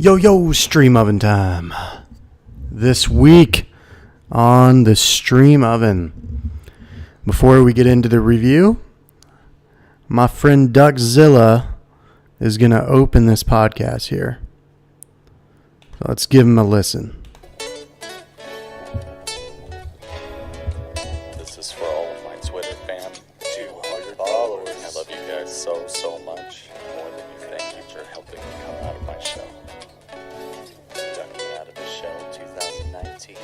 Yo, StreamOven time. This week on the StreamOven. Before we get into the review, my friend Duckzilla is going to open this podcast here. So let's give him a listen. This is for all of my Twitter fam, 200 followers. I love you guys so much. More than you thank you for helping me come out of my shell. Ducky out of the shell 2019.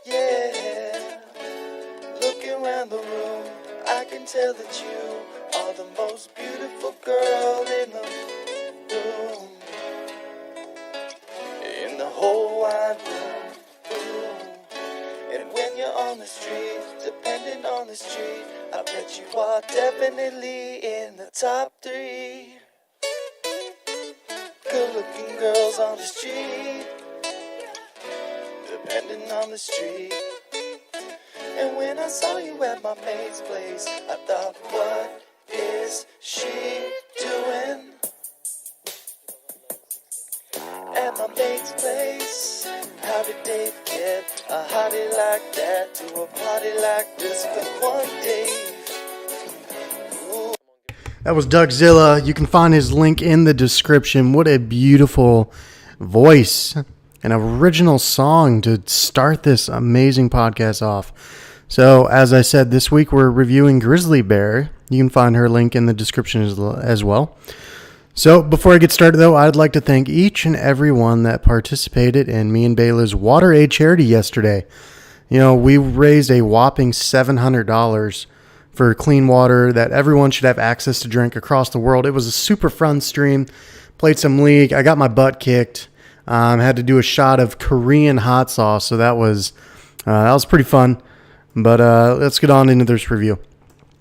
Yeah, looking around the room, I can tell that you are the most beautiful girl in the room. In the whole wide room. And when you're on the street, depending on the street, I bet you are definitely in the top 3 good-looking girls on the street, depending on the street. And when I saw you at my mate's place, I thought, what is she doing at my mate's place? How did Dave get a hottie like that to a party like this for one day? Ooh. That was Duckzilla. You can find his link in the description. What a beautiful voice. An original song to start this amazing podcast off. So, as I said, this week we're reviewing Grizzly Bear. You can find her link in the description as well. So, before I get started, though, I'd like to thank each and every one that participated in me and Bayla's Water Aid charity yesterday. You know, we raised a whopping $700 for clean water that everyone should have access to drink across the world. It was a super fun stream. Played some League. I got my butt kicked. Had to do a shot of Korean hot sauce, so that was pretty fun. But let's get on into this review.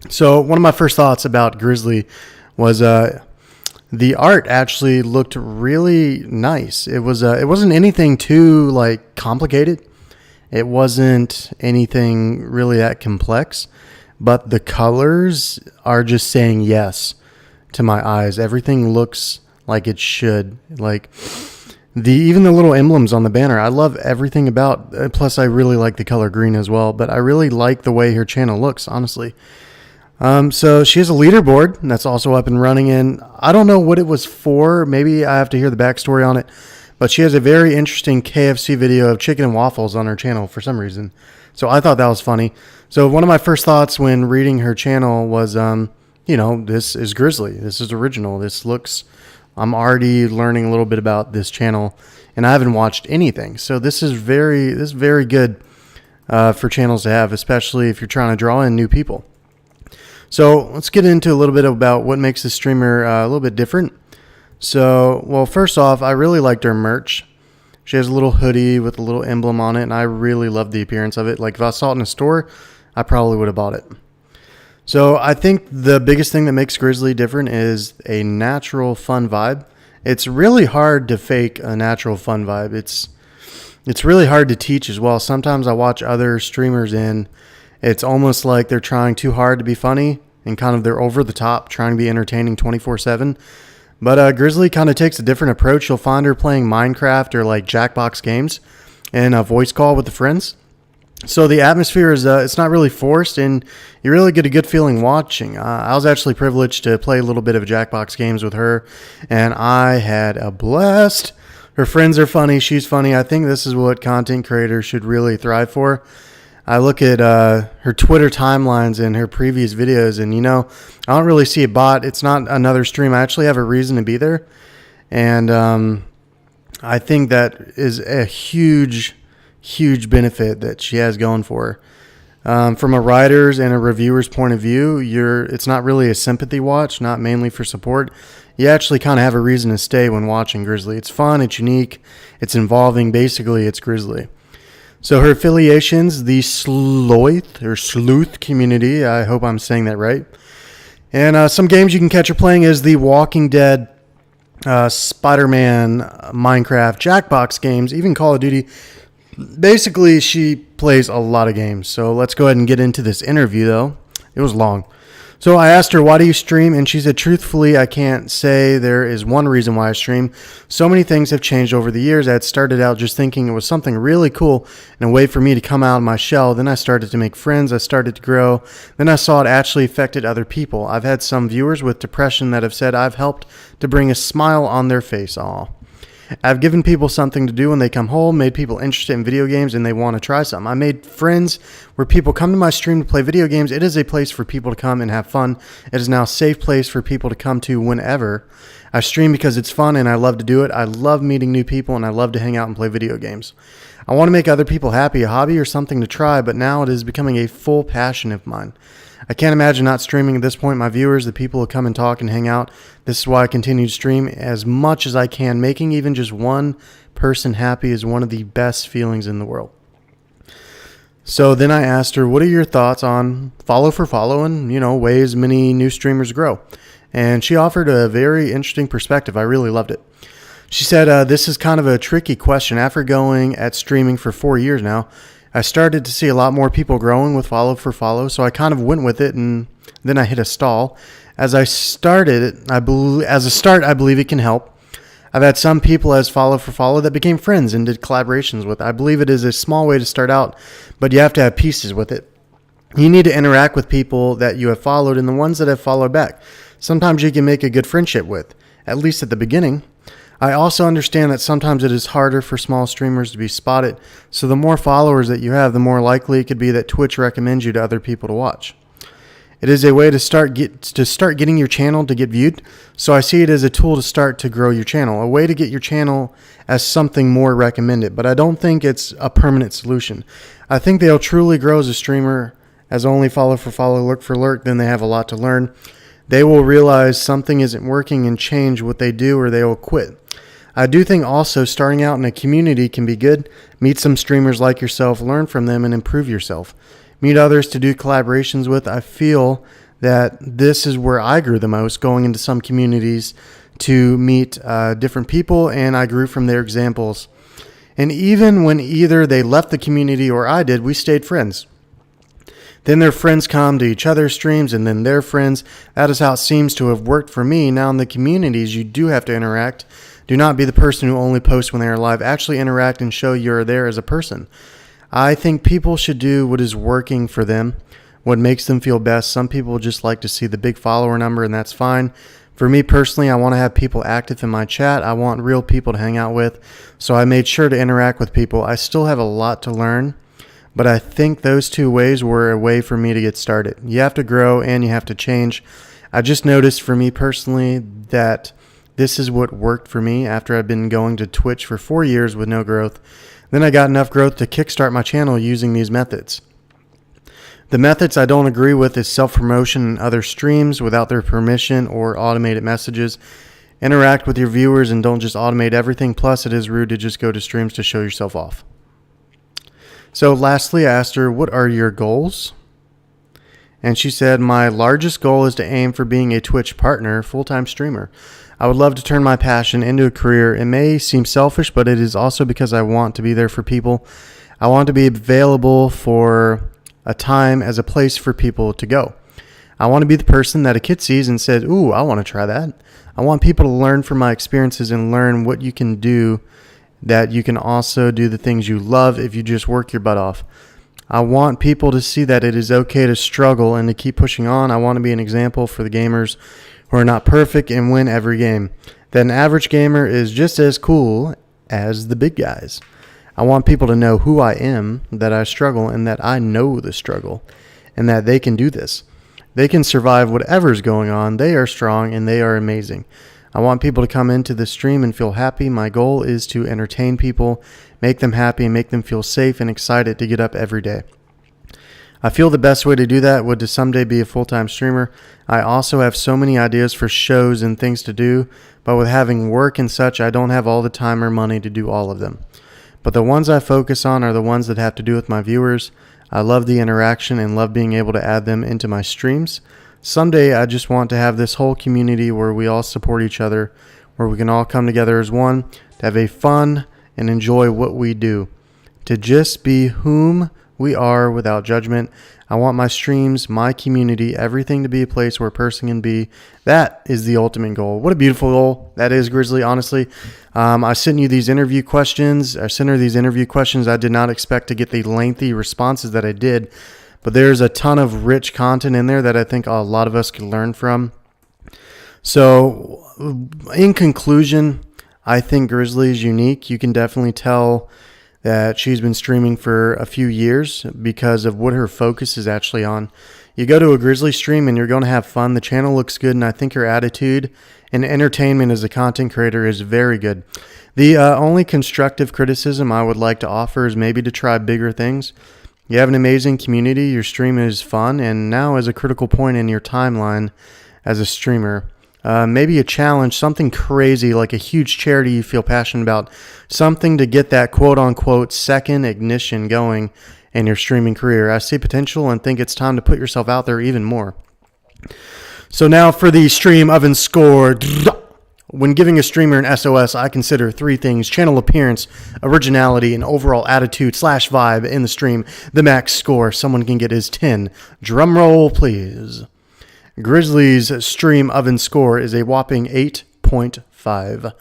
So one of my first thoughts about Grizzly was the art actually looked really nice. It wasn't anything too complicated. It wasn't anything really that complex, but the colors are just saying yes to my eyes. Everything looks like it should. Even the little emblems on the banner, I love everything about. Plus, I really like the color green as well. But I really like the way her channel looks, honestly. So she has a leaderboard that's also up and running. And I don't know what it was for. Maybe I have to hear the backstory on it. But she has a very interesting KFC video of chicken and waffles on her channel for some reason. So I thought that was funny. So one of my first thoughts when reading her channel was, this is Grizzly. This is original. This looks. I'm already learning a little bit about this channel, and I haven't watched anything. So this is very good for channels to have, especially if you're trying to draw in new people. So let's get into a little bit about what makes this streamer a little bit different. So, well, first off, I really liked her merch. She has a little hoodie with a little emblem on it, and I really love the appearance of it. Like, if I saw it in a store, I probably would have bought it. So I think the biggest thing that makes Grizzly different is a natural, fun vibe. It's really hard to fake a natural, fun vibe. It's really hard to teach as well. Sometimes I watch other streamers and it's almost like they're trying too hard to be funny and kind of they're over the top, trying to be entertaining 24/7. But Grizzly kind of takes a different approach. You'll find her playing Minecraft or Jackbox games and a voice call with the friends. So the atmosphere is it's not really forced, and you really get a good feeling watching. I was actually privileged to play a little bit of Jackbox games with her, and I had a blast. Her friends are funny. She's funny. I think this is what content creators should really thrive for. I look at her Twitter timelines and her previous videos, and, I don't really see a bot. It's not another stream. I actually have a reason to be there, and I think that is a huge benefit that she has going for her. From a writer's and a reviewer's point of view, it's not really a sympathy watch, not mainly for support. You actually kind of have a reason to stay when watching Grizzly. It's fun, it's unique, it's involving. Basically, it's Grizzly. So her affiliations, the Sleuth community, I hope I'm saying that right. And some games you can catch her playing is the Walking Dead, Spider-Man, Minecraft, Jackbox games, even Call of Duty. Basically, she plays a lot of games. So let's go ahead and get into this interview, though. It was long. So I asked her, why do you stream? And she said, truthfully, I can't say there is one reason why I stream. So many things have changed over the years. I had started out just thinking it was something really cool and a way for me to come out of my shell. Then I started to make friends. I started to grow. Then I saw it actually affected other people. I've had some viewers with depression that have said I've helped to bring a smile on their face. Aw. I've given people something to do when they come home, made people interested in video games and they want to try something. I made friends where people come to my stream to play video games. It is a place for people to come and have fun. It is now a safe place for people to come to whenever. I stream because it's fun and I love to do it. I love meeting new people and I love to hang out and play video games. I want to make other people happy, a hobby or something to try, but now it is becoming a full passion of mine. I can't imagine not streaming at this point. My viewers, the people who come and talk and hang out, this is why I continue to stream as much as I can. Making even just one person happy is one of the best feelings in the world. So then I asked her, what are your thoughts on follow for follow and, ways many new streamers grow? And she offered a very interesting perspective. I really loved it. She said, this is kind of a tricky question. After going at streaming for 4 years now, I started to see a lot more people growing with follow for follow, so I kind of went with it, and then I hit a stall. As I started, I believe it can help. I've had some people as follow for follow that became friends and did collaborations with. I believe it is a small way to start out, but you have to have pieces with it. You need to interact with people that you have followed and the ones that have followed back. Sometimes you can make a good friendship with, at least at the beginning. I also understand that sometimes it is harder for small streamers to be spotted, so the more followers that you have, the more likely it could be that Twitch recommends you to other people to watch. It is a way to start getting your channel to get viewed, so I see it as a tool to start to grow your channel, a way to get your channel as something more recommended, but I don't think it's a permanent solution. I think they'll truly grow as a streamer as only follow for follow, lurk for lurk, then they have a lot to learn. They will realize something isn't working and change what they do, or they will quit. I do think also starting out in a community can be good. Meet some streamers like yourself, learn from them, and improve yourself. Meet others to do collaborations with. I feel that this is where I grew the most, going into some communities to meet different people, and I grew from their examples. And even when either they left the community or I did, we stayed friends. Then their friends come to each other's streams, and then their friends. That is how it seems to have worked for me. Now in the communities, you do have to interact. Do not be the person who only posts when they are live. Actually interact and show you're there as a person. I think people should do what is working for them, what makes them feel best. Some people just like to see the big follower number, and that's fine. For me personally, I want to have people active in my chat. I want real people to hang out with, so I made sure to interact with people. I still have a lot to learn, but I think those two ways were a way for me to get started. You have to grow and you have to change. I just noticed for me personally that this is what worked for me after I've been going to Twitch for 4 years with no growth. Then I got enough growth to kickstart my channel using these methods. The methods I don't agree with is self-promotion and other streams without their permission or automated messages. Interact with your viewers and don't just automate everything. Plus, it is rude to just go to streams to show yourself off. So lastly, I asked her, what are your goals? And she said, my largest goal is to aim for being a Twitch partner, full-time streamer. I would love to turn my passion into a career. It may seem selfish, but it is also because I want to be there for people. I want to be available for a time as a place for people to go. I want to be the person that a kid sees and says, ooh, I want to try that. I want people to learn from my experiences and learn what you can do, that you can also do the things you love if you just work your butt off. I want people to see that it is okay to struggle and to keep pushing on. I want to be an example for the gamers who are not perfect and win every game. That an average gamer is just as cool as the big guys. I want people to know who I am, that I struggle, and that I know the struggle, and that they can do this. They can survive whatever's going on. They are strong, and they are amazing. I want people to come into the stream and feel happy. My goal is to entertain people, make them happy, and make them feel safe and excited to get up every day. I feel the best way to do that would to someday be a full-time streamer. I also have so many ideas for shows and things to do, but with having work and such, I don't have all the time or money to do all of them. But the ones I focus on are the ones that have to do with my viewers. I love the interaction and love being able to add them into my streams. Someday I just want to have this whole community where we all support each other, where we can all come together as one, to have a fun and enjoy what we do, to just be whom we are without judgment. I want my streams, my community, everything to be a place where a person can be. That is the ultimate goal. What a beautiful goal that is, Grizzly, honestly. I sent you these interview questions. I sent her these interview questions. I did not expect to get the lengthy responses that I did, but there's a ton of rich content in there that I think a lot of us could learn from. So, in conclusion, I think Grizzly is unique. You can definitely tell that she's been streaming for a few years because of what her focus is actually on. You go to a Grizzly stream and you're going to have fun. The channel looks good, and I think her attitude and entertainment as a content creator is very good. The only constructive criticism I would like to offer is maybe to try bigger things. You have an amazing community, your stream is fun, and now is a critical point in your timeline as a streamer. Maybe a challenge, something crazy like a huge charity you feel passionate about, something to get that quote-unquote second ignition going in your streaming career. I see potential and think it's time to put yourself out there even more. So now for the StreamOven score. When giving a streamer an SOS, I consider three things: channel appearance, originality, and overall attitude/vibe in the stream. The max score someone can get is 10. Drum roll, please. Grizzly's StreamOven score is a whopping 8.5.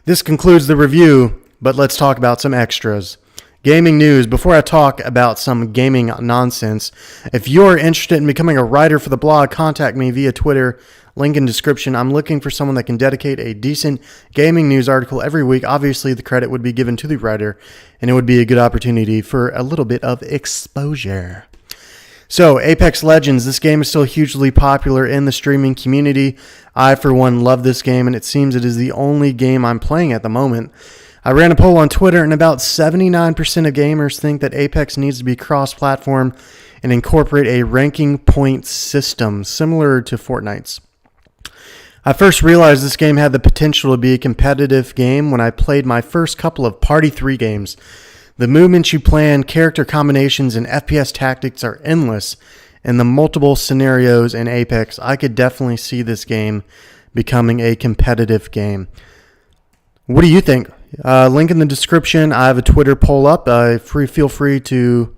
This concludes the review, but let's talk about some extras. Gaming news. Before I talk about some gaming nonsense, if you're interested in becoming a writer for the blog, contact me via Twitter. Link in description. I'm looking for someone that can dedicate a decent gaming news article every week. Obviously, the credit would be given to the writer, and it would be a good opportunity for a little bit of exposure. So, Apex Legends, this game is still hugely popular in the streaming community. I, for one, love this game, and it seems it is the only game I'm playing at the moment. I ran a poll on Twitter, and about 79% of gamers think that Apex needs to be cross-platform and incorporate a ranking point system similar to Fortnite's. I first realized this game had the potential to be a competitive game when I played my first couple of Party 3 games. The movements you plan, character combinations, and FPS tactics are endless. In the multiple scenarios in Apex, I could definitely see this game becoming a competitive game. What do you think? Link in the description. I have a Twitter poll up. Feel free to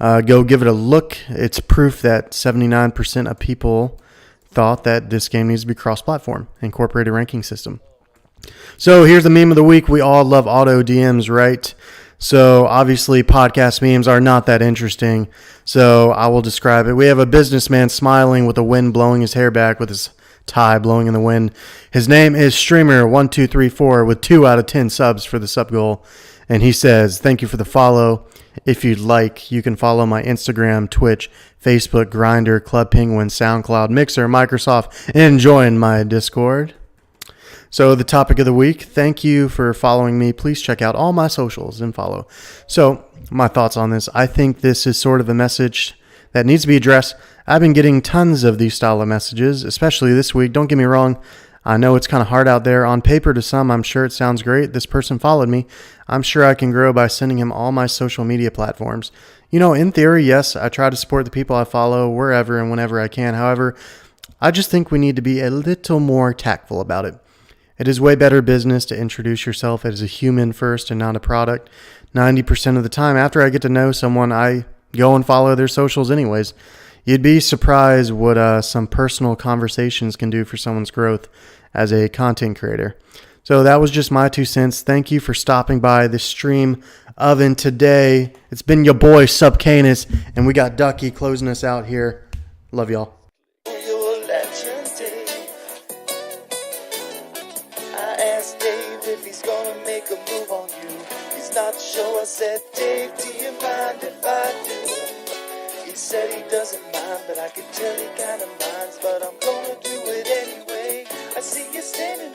go give it a look. It's proof that 79% of people thought that this game needs to be cross-platform, incorporate a ranking system. So here's the meme of the week. We all love auto DMs, right? So obviously podcast memes are not that interesting, so I will describe it. We have a businessman smiling with the wind blowing his hair back with his tie blowing in the wind. His name is Streamer1234 with 2 out of 10 subs for the sub goal, and he says, "Thank you for the follow. If you'd like, you can follow my Instagram, Twitch, Facebook, Grindr, Club Penguin, SoundCloud, Mixer, Microsoft, and join my Discord." So the topic of the week, thank you for following me. Please check out all my socials and follow. So my thoughts on this. I think this is sort of a message that needs to be addressed. I've been getting tons of these style of messages, especially this week. Don't get me wrong. I know it's kind of hard out there. On paper to some, I'm sure it sounds great. This person followed me. I'm sure I can grow by sending him all my social media platforms. You know, in theory, yes, I try to support the people I follow wherever and whenever I can. However, I just think we need to be a little more tactful about it. It is way better business to introduce yourself as a human first and not a product. 90% of the time, after I get to know someone, I go and follow their socials anyways. You'd be surprised what some personal conversations can do for someone's growth as a content creator. So that was just my 2 cents. Thank you for stopping by the StreamOven today. It's been your boy, Subcanus, and we got Ducky closing us out here. Love y'all. If he's gonna make a move on you, he's not sure. I said, Dave, do you mind if I do? He said he doesn't mind, but I could tell he kinda minds. But I'm gonna do it anyway. I see you standing